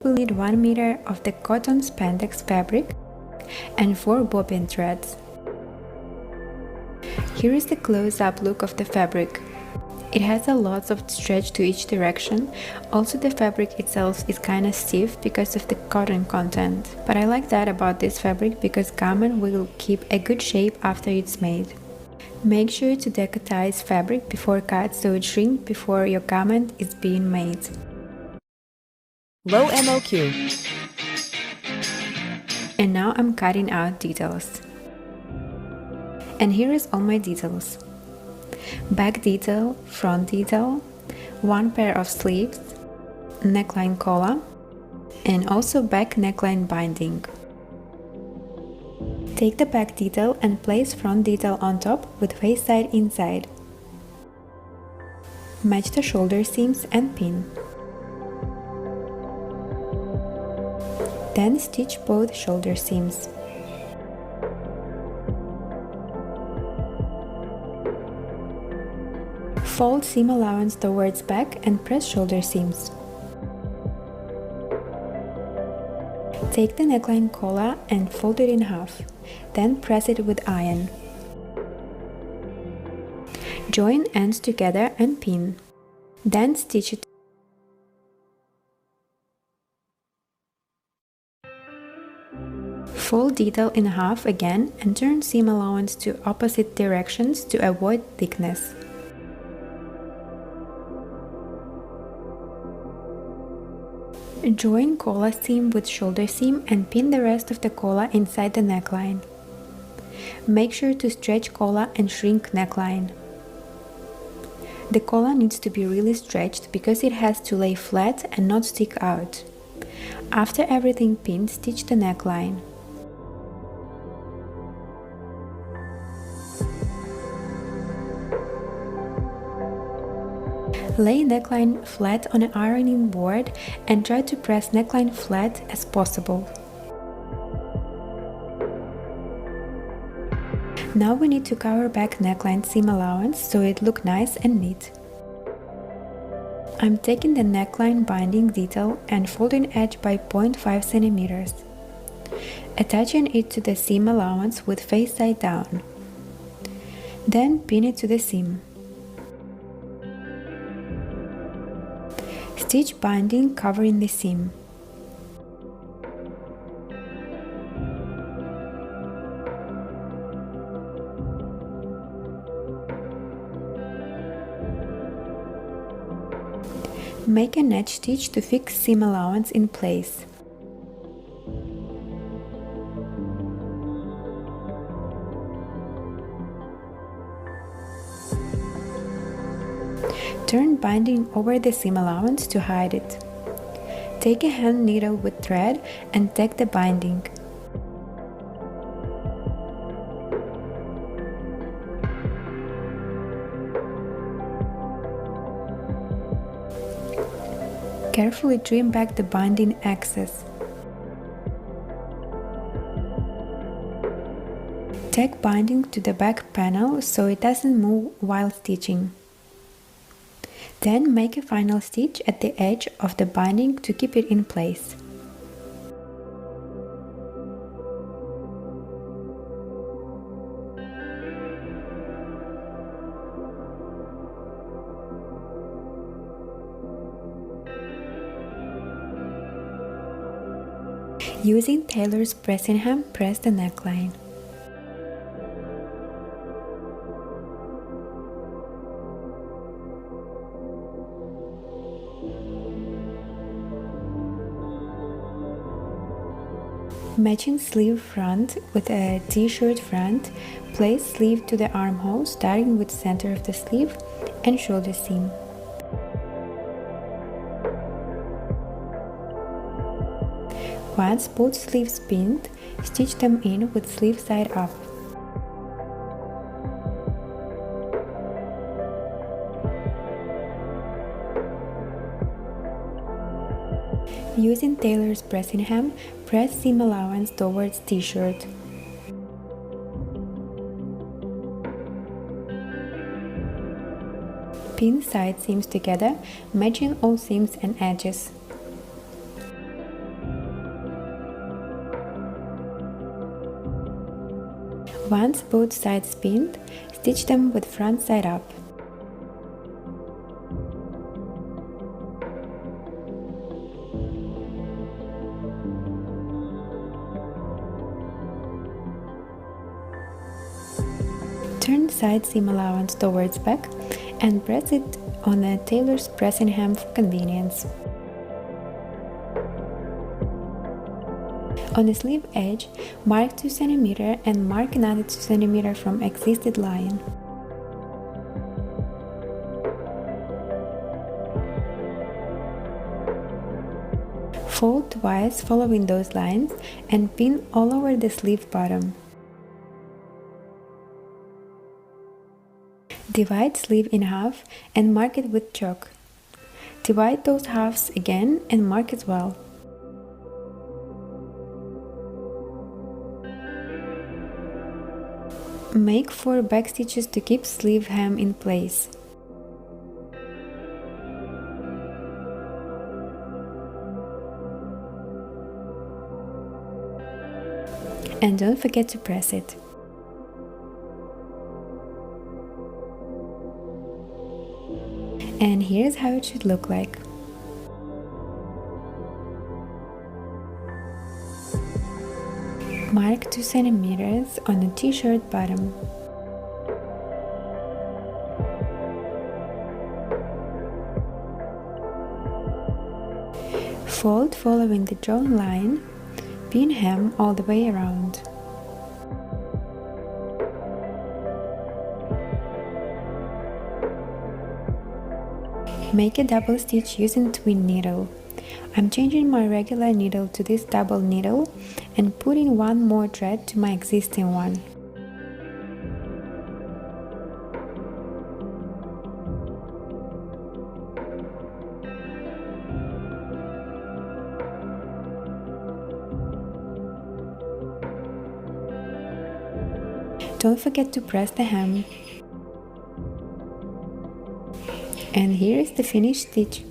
We'll need 1 meter of the cotton spandex fabric and 4 bobbin threads. Here is the close-up look of the fabric. It has a lot of stretch to each direction. Also, the fabric itself is kinda stiff because of the cotton content. But I like that about this fabric because garment will keep a good shape after it's made. Make sure to decotize fabric before cut so it shrinks before your garment is being made. Low MOQ. And now I'm cutting out details. And here is all my details. Back detail, front detail, 1 pair of sleeves, neckline collar, and also back neckline binding. Take the back detail and place front detail on top with face side inside. Match the shoulder seams and pin. Then stitch both shoulder seams. Fold seam allowance towards back and press shoulder seams. Take the neckline collar and fold it in half, then press it with iron. Join ends together and pin. Then stitch it. Fold detail in half again and turn seam allowance to opposite directions to avoid thickness. Join collar seam with shoulder seam and pin the rest of the collar inside the neckline. Make sure to stretch collar and shrink neckline. The collar needs to be really stretched because it has to lay flat and not stick out. After everything pinned, stitch the neckline. Lay neckline flat on an ironing board and try to press neckline flat as possible. Now we need to cover back neckline seam allowance so it looks nice and neat. I'm taking the neckline binding detail and folding edge by 0.5 centimeters, attaching it to the seam allowance with face side down. Then pin it to the seam. Stitch binding covering the seam. Make an edge stitch to fix seam allowance in place. Turn binding over the seam allowance to hide it. Take a hand needle with thread and tack the binding. Carefully trim back the binding excess. Tack binding to the back panel so it doesn't move while stitching. Then make a final stitch at the edge of the binding to keep it in place. Using tailor's pressing hem, press the neckline. Matching sleeve front with a t-shirt front, place sleeve to the armhole starting with center of the sleeve and shoulder seam. Once both sleeves pinned, stitch them in with sleeve side up. Using tailor's pressing hem, press seam allowance towards t-shirt. Pin side seams together, matching all seams and edges. Once both sides pinned, stitch them with front side up. Turn side seam allowance towards back and press it on a tailor's pressing hem for convenience. On the sleeve edge, mark 2 cm and mark another 2 cm from existing line. Fold twice following those lines and pin all over the sleeve bottom. Divide sleeve in half and mark it with chalk. Divide those halves again and mark as well. Make 4 back stitches to keep sleeve hem in place. And don't forget to press it. And here's how it should look like. Mark 2 cm on the t-shirt bottom. Fold following the drawn line, pin hem all the way around. Make a double stitch using twin needle. I'm changing my regular needle to this double needle and putting one more thread to my existing one. Don't forget to press the hem. And here is the finished stitch.